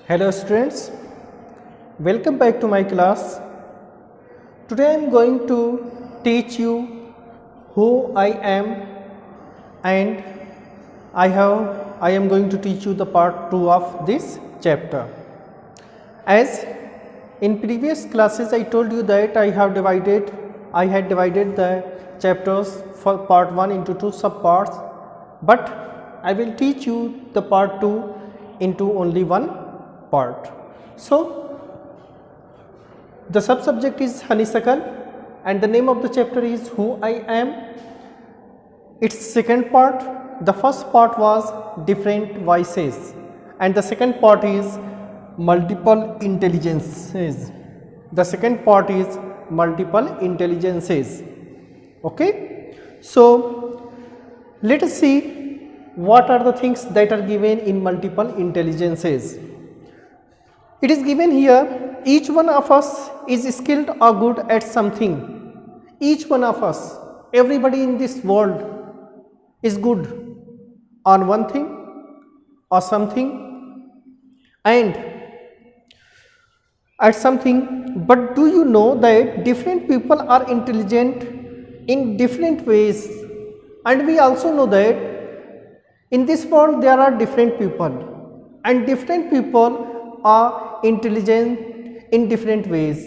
Hello students, welcome back to my class. Today I am going to teach you who I am and I am going to teach you the part 2 of this chapter. As in previous classes I told you that I had divided the chapters for part 1 into 2 subparts, but I will teach you the part 2 into only one part. So the subject is honeysuckle and the name of the chapter is who I am. Its second part, the first part was different voices and the second part is multiple intelligences. The second part is multiple intelligences. Okay, so let us see what are the things that are given in multiple intelligences. It is given here, each one of us is skilled or good at something. Each one of us, everybody in this world is good on one thing or something and at something. But do you know that different people are intelligent in different ways? And we also know that in this world there are different people and different people are intelligent in different ways.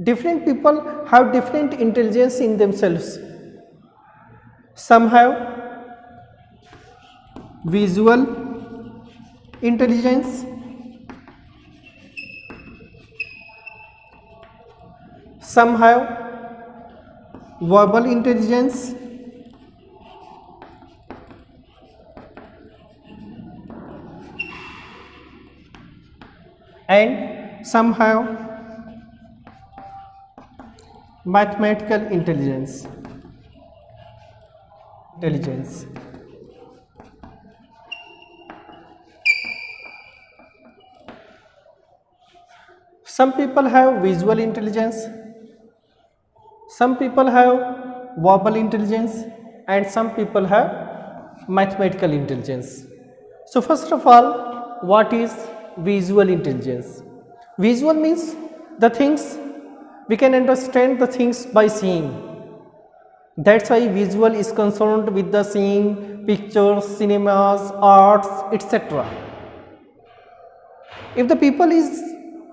Different people have different intelligence in themselves. Some have visual intelligence, some have verbal intelligence, and some have mathematical intelligence. Some people have visual intelligence, some people have verbal intelligence, and some people have mathematical intelligence. So first of all, what is visual intelligence? Visual means the things, we can understand the things by seeing. That's why visual is concerned with the seeing pictures, cinemas, arts, etc. If the people is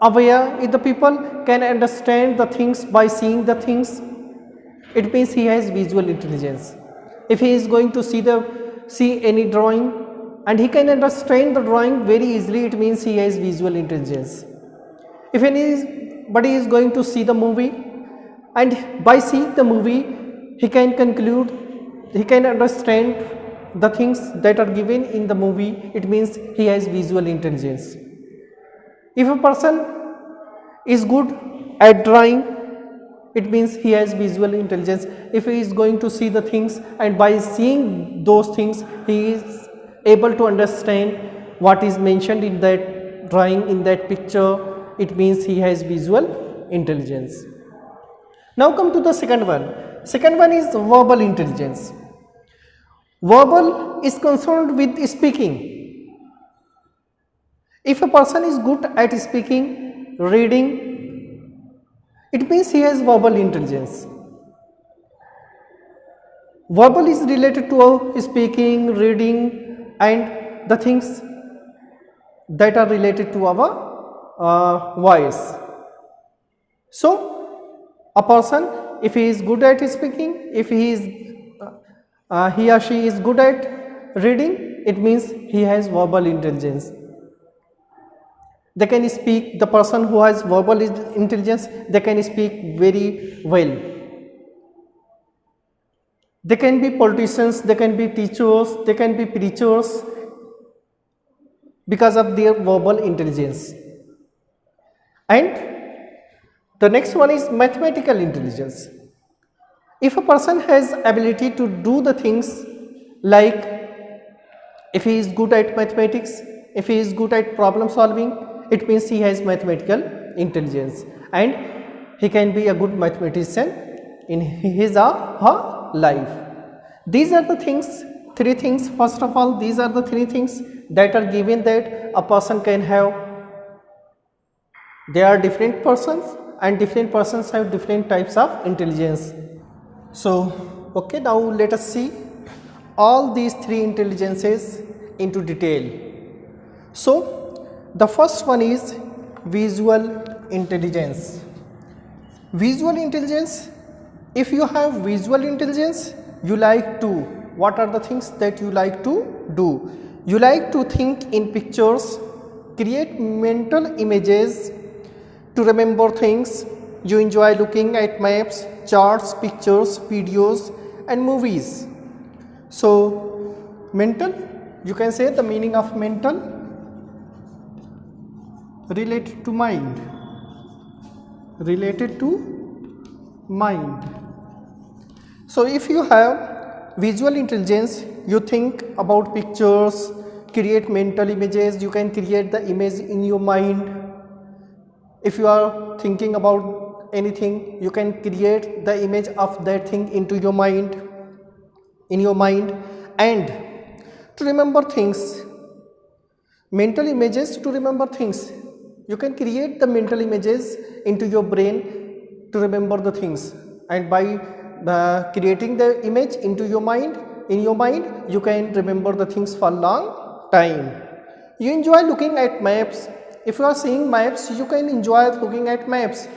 aware, if the people can understand the things by seeing the things, it means he has visual intelligence. If he is going to see any drawing and he can understand the drawing very easily, it means he has visual intelligence. If anybody is going to see the movie and by seeing the movie he can conclude, he can understand the things that are given in the movie, it means he has visual intelligence. If a person is good at drawing, it means he has visual intelligence. If he is going to see the things and by seeing those things he is able to understand what is mentioned in that drawing, in that picture, it means he has visual intelligence. Now come to the second one. Second one is verbal intelligence. Verbal is concerned with speaking. If a person is good at speaking, reading, it means he has verbal intelligence. Verbal is related to speaking, reading, and the things that are related to our voice. So a person, if he is good at speaking, if he or she is good at reading, it means he has verbal intelligence. They can speak, the person who has verbal intelligence, they can speak very well. They can be politicians, they can be teachers, they can be preachers because of their verbal intelligence. And the next one is mathematical intelligence. If a person has ability to do the things, like if he is good at mathematics, if he is good at problem solving, it means he has mathematical intelligence and he can be a good mathematician in his or her life. These are the things, three things. First of all, these are the three things that are given that a person can have They are different persons, and different persons have different types of intelligence. So, okay, now let us see all these three intelligences into detail. So, the first one is visual intelligence. Visual intelligence, if you have visual intelligence, you like to, what are the things that you like to do? You like to think in pictures, create mental images to remember things. You enjoy looking at maps, charts, pictures, videos and movies. So, mental, you can say the meaning of mental, related to mind, related to mind. So, if you have visual intelligence, you think about pictures, create mental images, you can create the image in your mind. If you are thinking about anything, you can create the image of that thing into your mind, in your mind. And to remember things, mental images to remember things, you can create the mental images into your brain to remember the things, and by creating the image into your mind, in your mind, you can remember the things for a long time. You enjoy looking at maps. If you are seeing maps, you can enjoy looking at maps.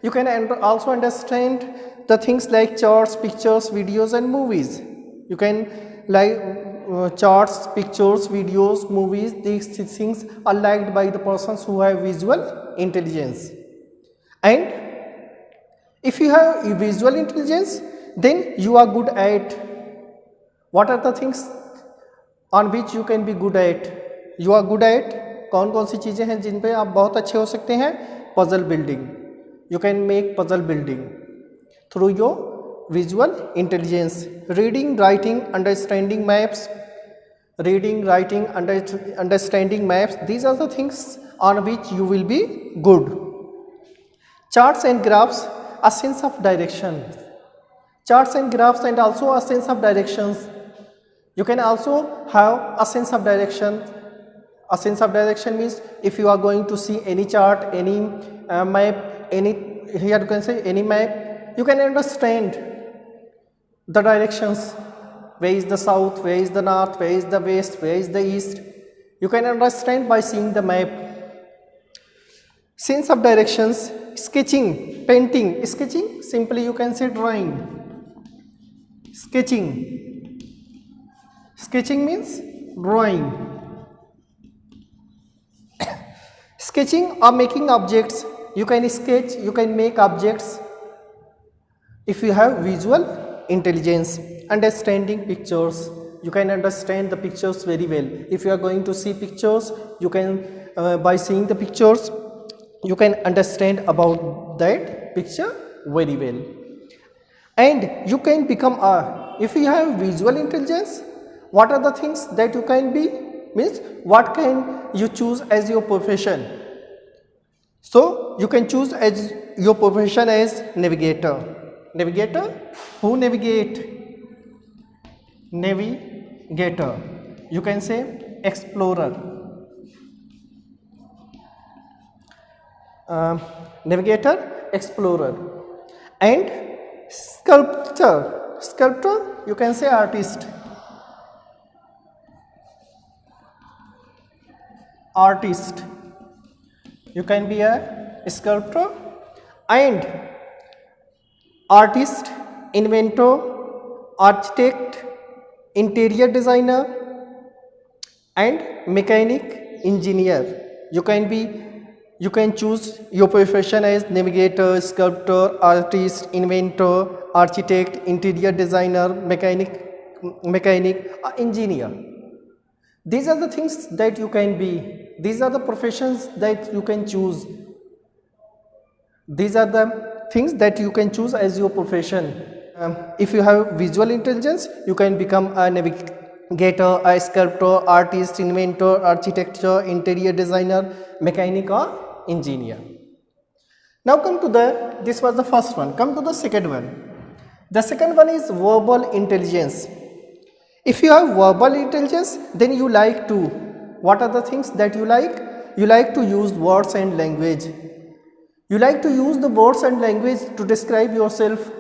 You can also understand the things like charts, pictures, videos and movies. You can like charts, pictures, videos, movies, these things are liked by the persons who have visual intelligence. And if you have visual intelligence, then you are good at, what are the things on which you can be good at? You are good at, कौन कौन सी चीज़ें हैं जिन पे आप बहुत अच्छे हो सकते हैं? Puzzle building. You can make puzzle building through your visual intelligence. Reading, writing, understanding maps. Reading, writing, understanding maps. These are the things on which you will be good. Charts and graphs, a sense of direction. Charts and graphs and also a sense of directions. You can also have a sense of direction. A sense of direction means if you are going to see any chart, any map, any, here you can say any map, you can understand the directions. Where is the south, where is the north, where is the west, where is the east. You can understand by seeing the map. Sense of directions, sketching, painting. Sketching, simply you can say drawing. Sketching. Sketching means drawing. Sketching or making objects. You can sketch, you can make objects if you have visual intelligence. Understanding pictures, you can understand the pictures very well. If you are going to see pictures, you can by seeing the pictures, you can understand about that picture very well. And you can become a, if you have visual intelligence, what are the things that you can be? Means what can you choose as your profession? So you can choose as your profession as navigator. Navigator, who navigate? Navigator. You can say explorer. Navigator, explorer. And sculptor. Sculptor, you can say artist. Artist. You can be a sculptor. And artist, inventor, architect, interior designer and mechanic, engineer. You can choose your profession as navigator, sculptor, artist, inventor, architect, interior designer, mechanic, engineer. These are the things that you can be. These are the professions that you can choose. These are the things that you can choose as your profession. If you have visual intelligence, you can become a navigator, a sculptor, artist, inventor, architecture, interior designer, mechanic or engineer. Now come to this was the first one. Come to the second one. The second one is verbal intelligence. If you have verbal intelligence, then you like to, what are the things that you like? You like to use words and language. You like to use the words and language to describe yourself.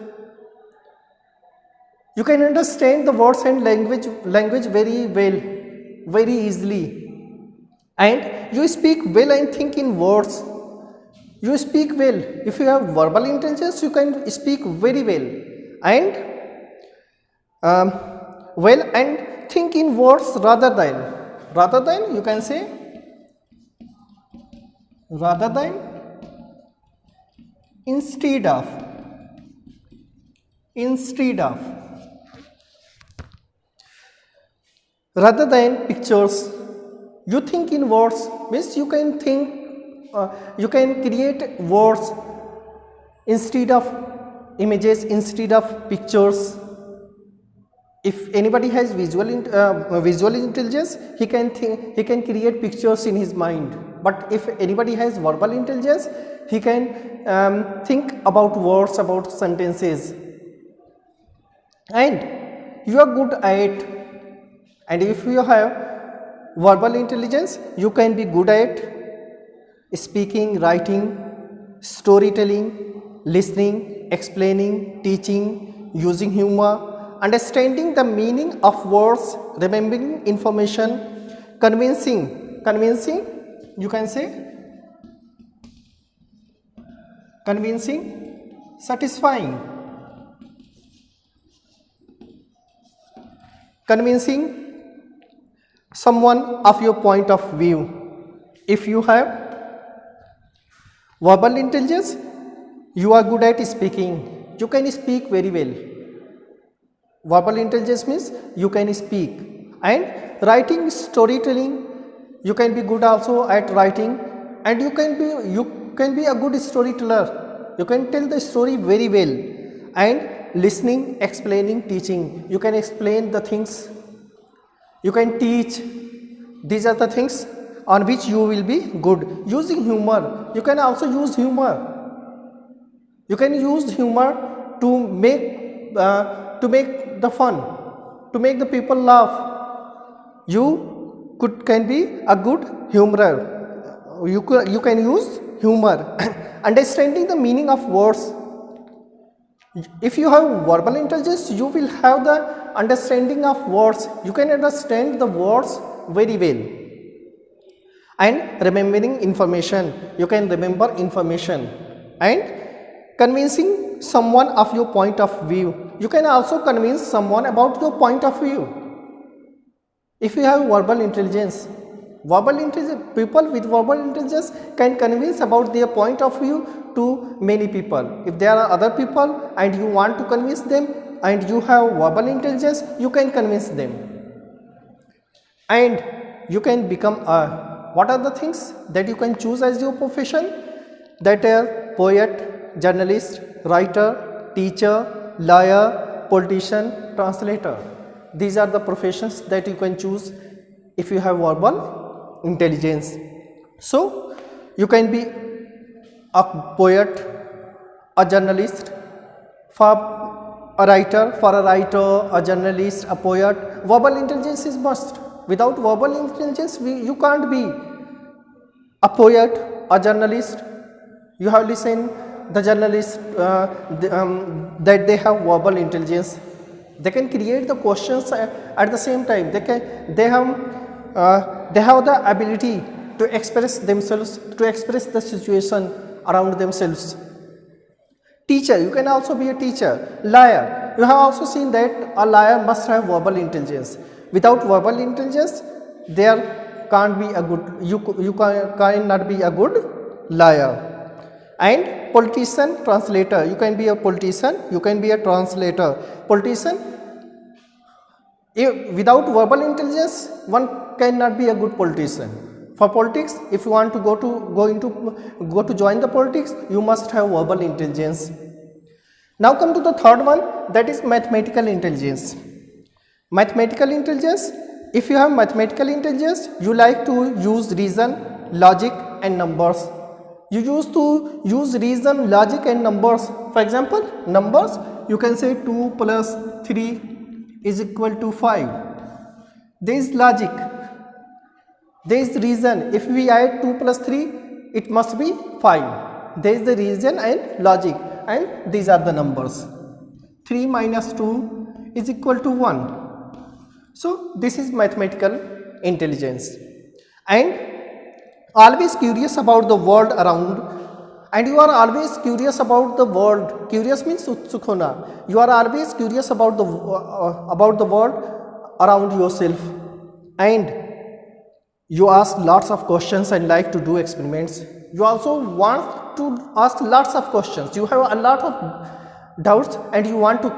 You can understand the words and language very well, very easily, and you speak well and think in words. You speak well. If you have verbal intelligence, you can speak very well and think in words rather than you can say rather than, instead of. Rather than pictures, you think in words, means you can think, you can create words instead of images, instead of pictures. If anybody has visual intelligence, he can create pictures in his mind. But if anybody has verbal intelligence, he can think about words, about sentences, and you are good at. And if you have verbal intelligence, you can be good at speaking, writing, storytelling, listening, explaining, teaching, using humor, understanding the meaning of words, remembering information, convincing, you can say convincing, satisfying, convincing someone of your point of view. If you have verbal intelligence, you are good at speaking. You can speak very well. Verbal intelligence means you can speak. And writing, storytelling, you can be good also at writing, and you can be a good storyteller. You can tell the story very well. And listening, explaining, teaching, you can explain the things, you can teach. These are the things on which you will be good. Using humor, you can also use humor. You can use humor to make the fun, to make the people laugh. You can be a good humorer. You can use humor. Understanding the meaning of words. If you have verbal intelligence, you will have the understanding of words. You can understand the words very well. And remembering information, you can remember information. And convincing someone of your point of view, you can also convince someone about your point of view. If you have verbal intelligence, people with verbal intelligence can convince about their point of view to many people. If there are other people and you want to convince them and you have verbal intelligence, you can convince them. And you can become what are the things that you can choose as your profession? That are poet, journalist, writer, teacher, lawyer, politician, translator. These are the professions that you can choose if you have verbal intelligence. So you can be a poet, a journalist, for a writer, a journalist, a poet. Verbal intelligence is must. Without verbal intelligence, you can't be a poet, a journalist. You have listened the journalists that they have verbal intelligence. They can create the questions at the same time. They have the ability to express themselves, to express the situation around themselves. Teacher, you can also be a teacher. Liar, you have also seen that a liar must have verbal intelligence. Without verbal intelligence, there can't be a good, you cannot be a good liar. And politician, translator, you can be a politician, you can be a translator. Politician, without verbal intelligence, one cannot be a good politician. For politics, if you want to go to join the politics, you must have verbal intelligence. Now come to the third one, that is mathematical intelligence. Mathematical intelligence, if you have mathematical intelligence, you like to use reason, logic and numbers. You used to use reason, logic and numbers. For example, numbers, you can say 2 plus 3 is equal to 5. There is logic, there is reason. If we add 2 plus 3, it must be 5. there is the reason and logic, and these are the numbers. 3 minus 2 is equal to 1. So this is mathematical intelligence. And always curious about the world around, and you are always curious about the world. Curious means utsuk hona. You are always curious about the world around yourself, and you ask lots of questions and like to do experiments. You also want to ask lots of questions. You have a lot of doubts and you want to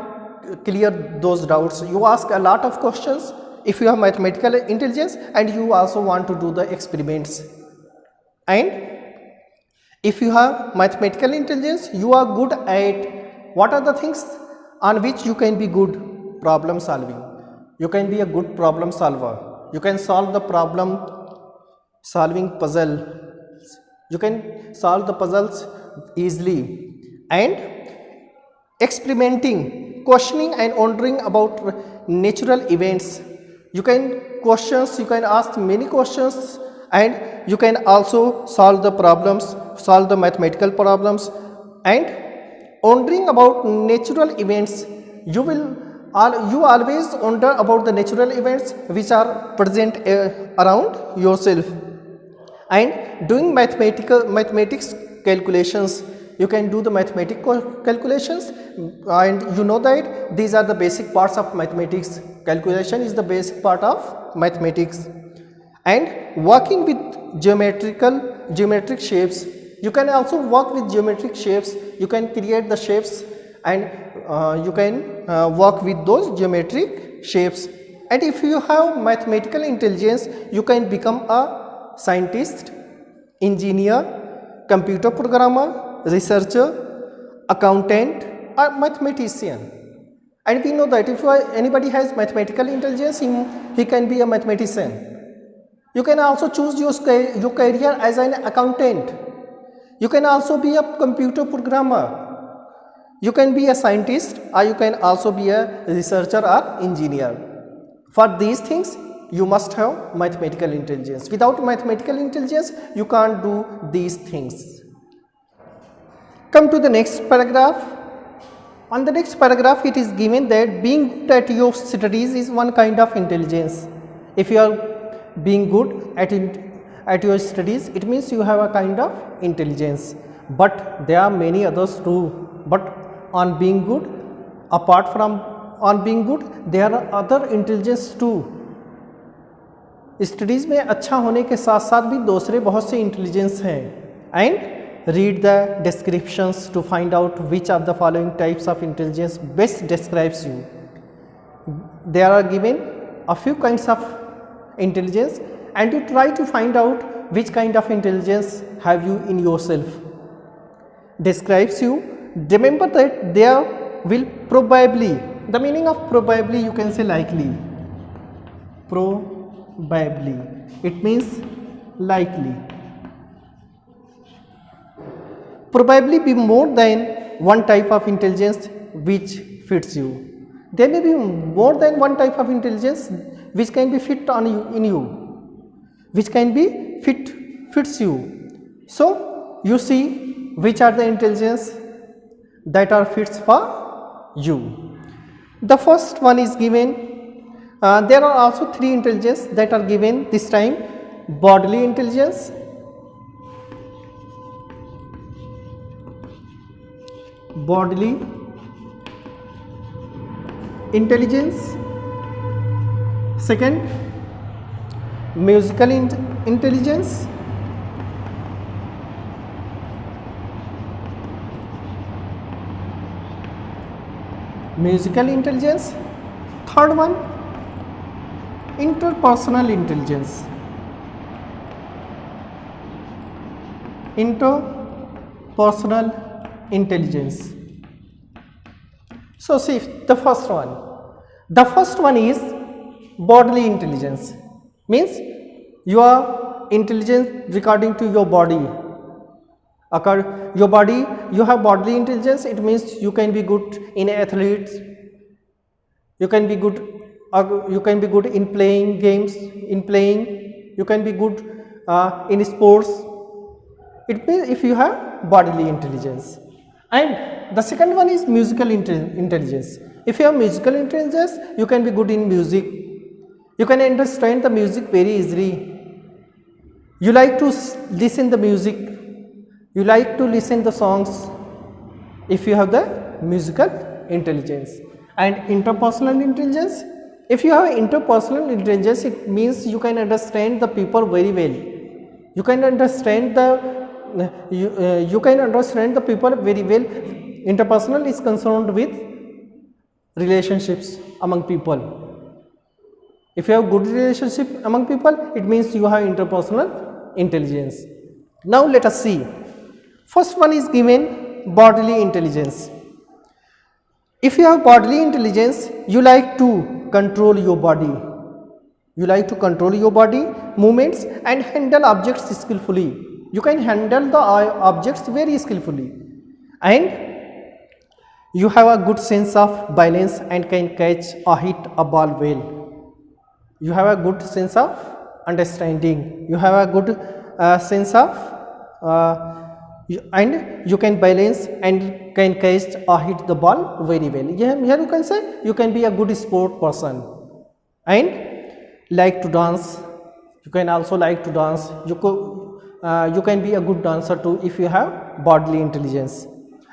clear those doubts. You ask a lot of questions if you have mathematical intelligence, and you also want to do the experiments. And if you have mathematical intelligence, you are good at what are the things on which you can be good? Problem solving. You can be a good problem solver. You can solve the problem solving puzzle. You can solve the puzzles easily. And experimenting, questioning and wondering about natural events. You can ask many questions, and you can also solve the problems, solve the mathematical problems. And wondering about natural events, you always wonder about the natural events which are present around yourself. And doing mathematics calculations, you can do the mathematical calculations, and you know that these are the basic parts of mathematics. Calculation is the basic part of mathematics. And working with geometric shapes, you can also work with geometric shapes. You can create the shapes, and you can work with those geometric shapes. And if you have mathematical intelligence, you can become a scientist, engineer, computer programmer, researcher, accountant, or mathematician. And we know that if anybody has mathematical intelligence, he can be a mathematician. You can also choose your career as an accountant. You can also be a computer programmer. You can be a scientist, or you can also be a researcher or engineer. For these things, you must have mathematical intelligence. Without mathematical intelligence, you can't do these things. Come to the next paragraph. On the next paragraph, it is given that being good at your studies is one kind of intelligence. If you are being good at your studies, it means you have a kind of intelligence. But there are many others too. But on being good, apart from on being good, there are other intelligence too. Studies में अच्छा होने के साथ साथ भी दूसरे बहुत से इंटेलिजेंस हैं. And read the descriptions to find out which of the following types of intelligence best describes you. There are given a few kinds of intelligence, and you try to find out which kind of intelligence have you in yourself. Describes you. Remember that there will probably, the meaning of probably you can say likely. Probably, it means likely. Probably be more than one type of intelligence which fits you. There may be more than one type of intelligence which can be fit on you, in you, which can be fits you. So you see which are the intelligence that are fits for you. The first one is given. There are also three intelligence that are given this time. Bodily intelligence, bodily intelligence. Second, musical intelligence. Musical intelligence. Third one, interpersonal intelligence. Interpersonal intelligence. So see the first one. The first one is bodily intelligence. Means you are intelligent regarding to your body. Your body, you have bodily intelligence. It means you can be good in athletes. You can be good. You can be good in playing games. You can be good in sports. It means if you have bodily intelligence. And the second one is musical intelligence. If you have musical intelligence, you can be good in music. You can understand the music very easily. You like to listen the music. You like to listen the songs if you have the musical intelligence. And interpersonal intelligence, if you have interpersonal intelligence, it means you can understand the people very well. You can understand the people very well. Interpersonal is concerned with relationships among people. If you have good relationship among people, it means you have interpersonal intelligence. Now let us see. First one is given bodily intelligence. If you have bodily intelligence, you like to control your body. You like to control your body movements and handle objects skillfully. You can handle the objects very skillfully. And you have a good sense of balance and can catch or hit a ball well. You have a good sense of understanding. You have a good sense of and you can balance and can catch or hit the ball very well. Here you can say you can be a good sport person and like to dance. You can also like to dance. You can be a good dancer too if you have bodily intelligence.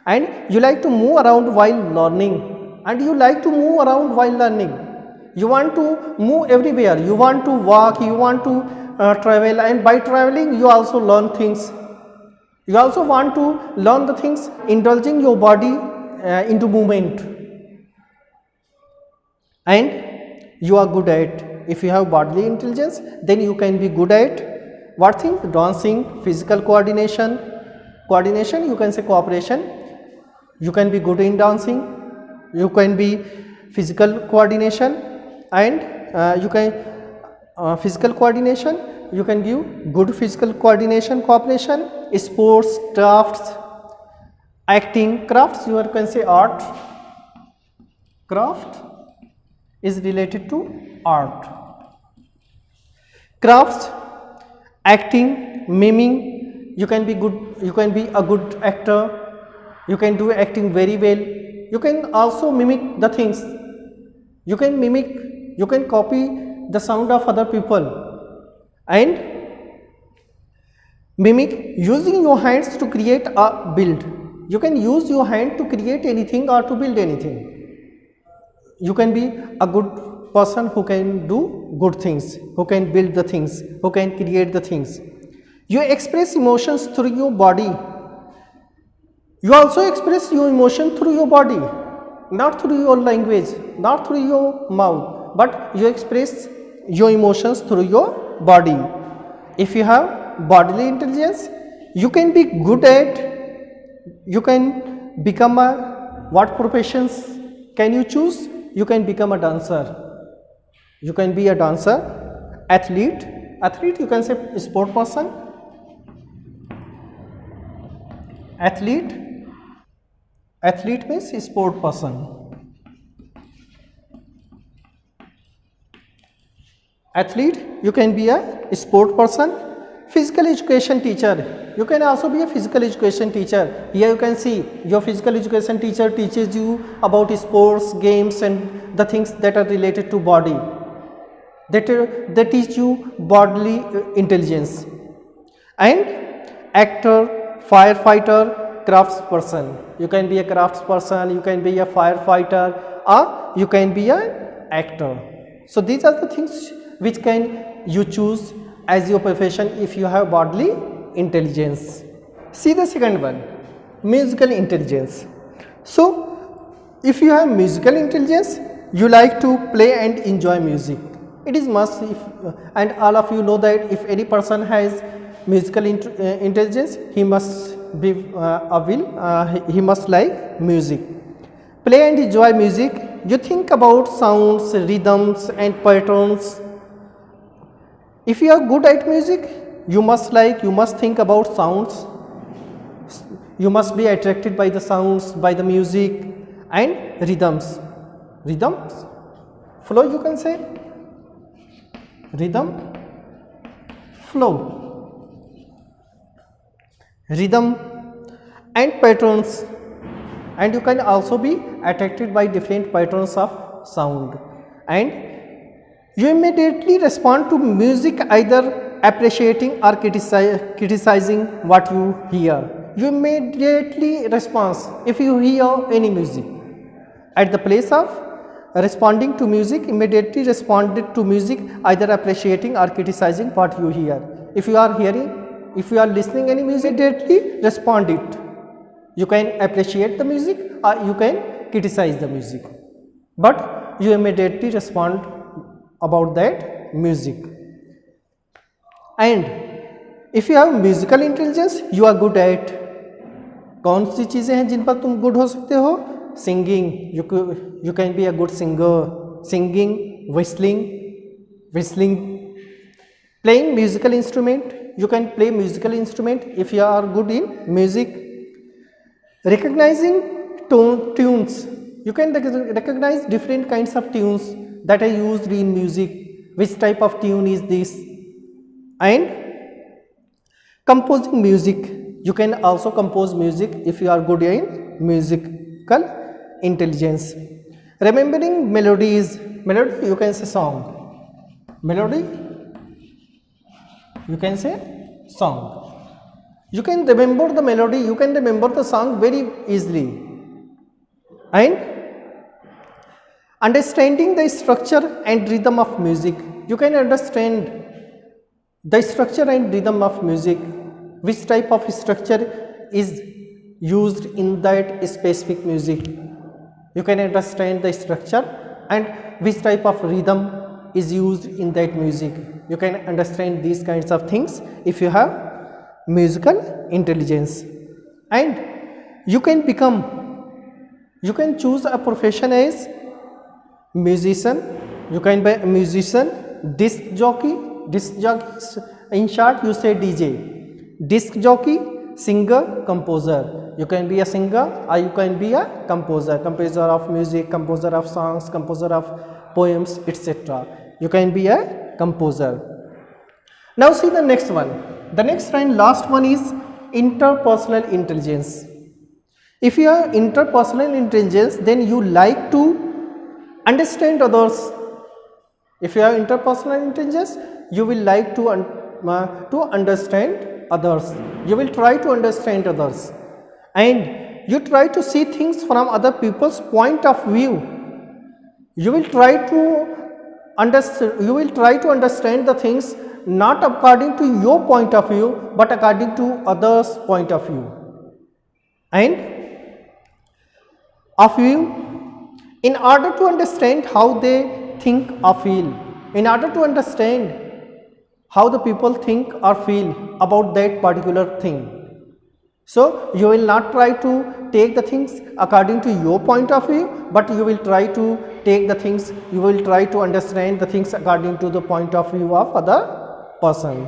And you like to move around while learning. And you like to move around while learning. You want to move everywhere. You want to walk. You want to travel. And by traveling, you also learn things. You also want to learn the things, indulging your body into movement. And you are good at, if you have bodily intelligence, then you can be good at what thing? Dancing, physical coordination. Coordination, you can say cooperation. You can be good in dancing. You can be physical coordination. And you can physical coordination, you can give good physical coordination, cooperation, sports, crafts, acting. Crafts, you can say art. Craft is related to art. Crafts, acting, miming, you can be good, you can be a good actor, you can do acting very well. You can also mimic the things. You can mimic, you can copy the sound of other people and mimic using your hands to create a build. You can use your hand to create anything or to build anything. You can be a good person who can do good things, who can build the things, who can create the things. You express emotions through your body. You also express your emotion through your body, not through your language, not through your mouth, but you express your emotions through your body. If you have bodily intelligence, you can be good at, you can become a, what professions can you choose? You can become a dancer. You can be a dancer, athlete, you can say sport person, athlete means sport person. Athlete, you can be a sport person. Physical education teacher, you can also be a physical education teacher. Here you can see your physical education teacher teaches you about sports, games and the things that are related to body. They teach you bodily intelligence. And actor, firefighter, crafts person. You can be a crafts person, you can be a firefighter, or you can be an actor. So these are the things which can you choose as your profession if you have bodily intelligence. See the second one, musical intelligence. So if you have musical intelligence, you like to play and enjoy music. It is must, and all of you know that if any person has musical intelligence, he must be he must like music. Play and enjoy music. You think about sounds, rhythms and patterns. If you are good at music, you must think about sounds. You must be attracted by the sounds, by the music and rhythms. Rhythms, flow, you can say. Rhythm, flow. rhythm and patterns, and you can also be attracted by different patterns of sound, and you immediately respond to music, either appreciating or criticizing what you hear. You immediately respond if you hear any music. At the place of responding to music, immediately responded to music, either appreciating or criticizing what you hear. If you are hearing, if you are listening any music, immediately respond it. You can appreciate the music or you can criticize the music, but you immediately respond about that music. And if you have musical intelligence, you are good at, कौन सी चीज़ें हैं जिन पर तुम good हो सकते हो? Singing, you can be a good singer. Singing, whistling, playing musical instrument, you can play musical instrument if you are good in music. Recognizing tunes, you can recognize different kinds of tunes that are used in music. Which type of tune is this? And composing music, you can also compose music if you are good in musical intelligence. Remembering melodies, melody you can say song, melody you can say song. You can remember the melody, you can remember the song very easily. And understanding the structure and rhythm of music, you can understand the structure and rhythm of music, which type of structure is used in that specific music. You can understand the structure and which type of rhythm is used in that music. You can understand these kinds of things if you have musical intelligence. And you can choose a profession as musician, you can be a musician, disc jockey, in short you say DJ, disc jockey, singer, composer. You can be a singer or you can be a composer of music, composer of songs, composer of poems, etc. You can be a composer. Now see the next one. The next and last one is interpersonal intelligence. If you have interpersonal intelligence, then you like to understand others. If you have interpersonal intelligence, you will like to understand others. You will try to understand others, and you try to see things from other people's point of view. You will try to understand the things not according to your point of view, but according to others' point of view. And of you, in order to understand how they think or feel, in order to understand how the people think or feel about that particular thing. So you will not try to take the things according to your point of view, but you will try to take the things, you will try to understand the things according to the point of view of other person.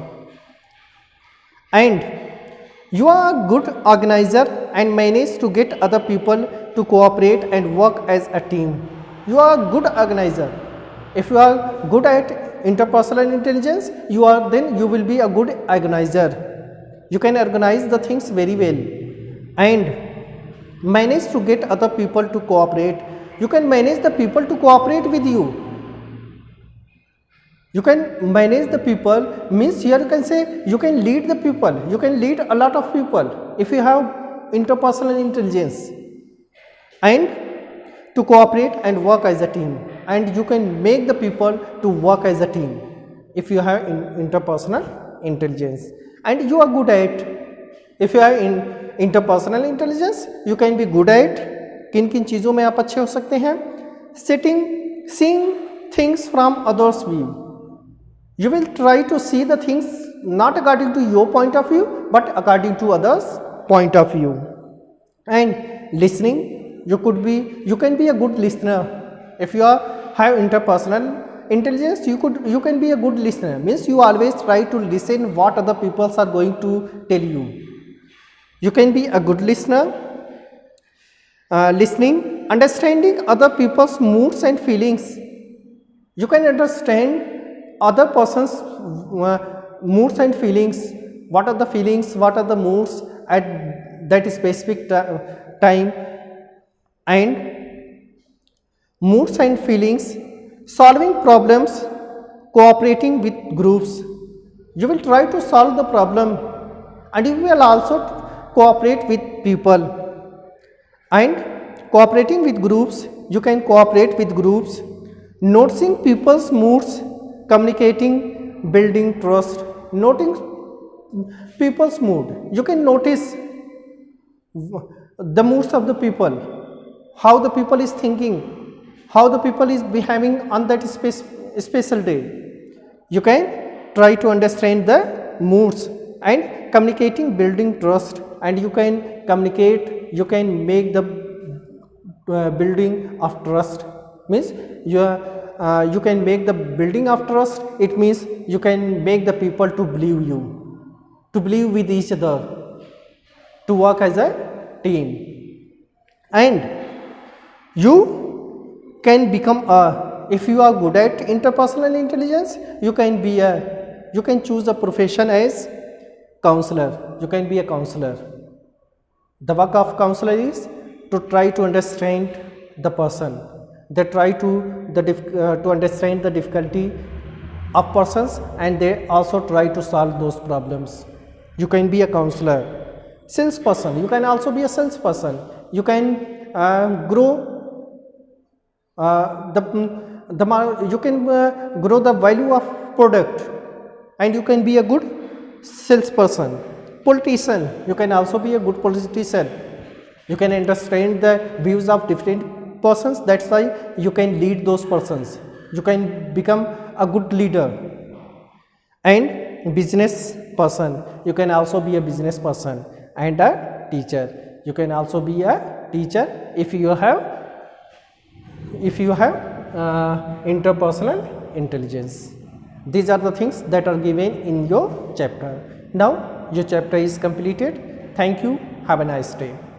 And you are a good organizer and manage to get other people to cooperate and work as a team. You are a good organizer. If you are good at interpersonal intelligence, you will be a good organizer. You can organize the things very well and manage to get other people to cooperate. You can manage the people to cooperate with you. You can manage the people means here you can say you can lead the people. You can lead a lot of people if you have interpersonal intelligence, and to cooperate and work as a team, and you can make the people to work as a team if you have interpersonal intelligence. And you are good at, if you have interpersonal intelligence, you can be good at, किन किन चीज़ों में आप अच्छे हो सकते हैं? Seeing things from others' view. You will try to see the things not according to your point of view, but according to others' point of view. And listening, you can be a good listener. If you have interpersonal intelligence, you can be a good listener. Means you always try to listen what other people are going to tell you. You can be a good listener. Listening, understanding other people's moods and feelings. You can understand other person's moods and feelings. What are the feelings, what are the moods at that specific time, and moods and feelings, solving problems, cooperating with groups. You will try to solve the problem and you will also cooperate with people. And cooperating with groups, you can cooperate with groups, noticing people's moods, communicating, building trust. Noting people's mood, you can notice the moods of the people, how the people is thinking, how the people is behaving on that special day. You can try to understand the moods, and communicating, building trust, and you can communicate, you can make the building of trust, means you can make the building of trust. It means you can make the people to believe you, to believe with each other, to work as a team. And you can become if you are good at interpersonal intelligence, you can choose a profession as counselor. You can be a counselor. The work of counselor is to try to understand the person. They try to understand the difficulty of persons, and they also try to solve those problems. You can be a counselor. Salesperson, you can also be a salesperson. You can grow you can grow the value of product, and you can be a good salesperson. Politician, you can also be a good politician. You can understand the views of different persons, that's why you can lead those persons. You can become a good leader. And business person, you can also be a business person. And a teacher, you can also be a teacher if you have interpersonal intelligence. These are the things that are given in your chapter. Now your chapter is completed. Thank you. Have a nice day.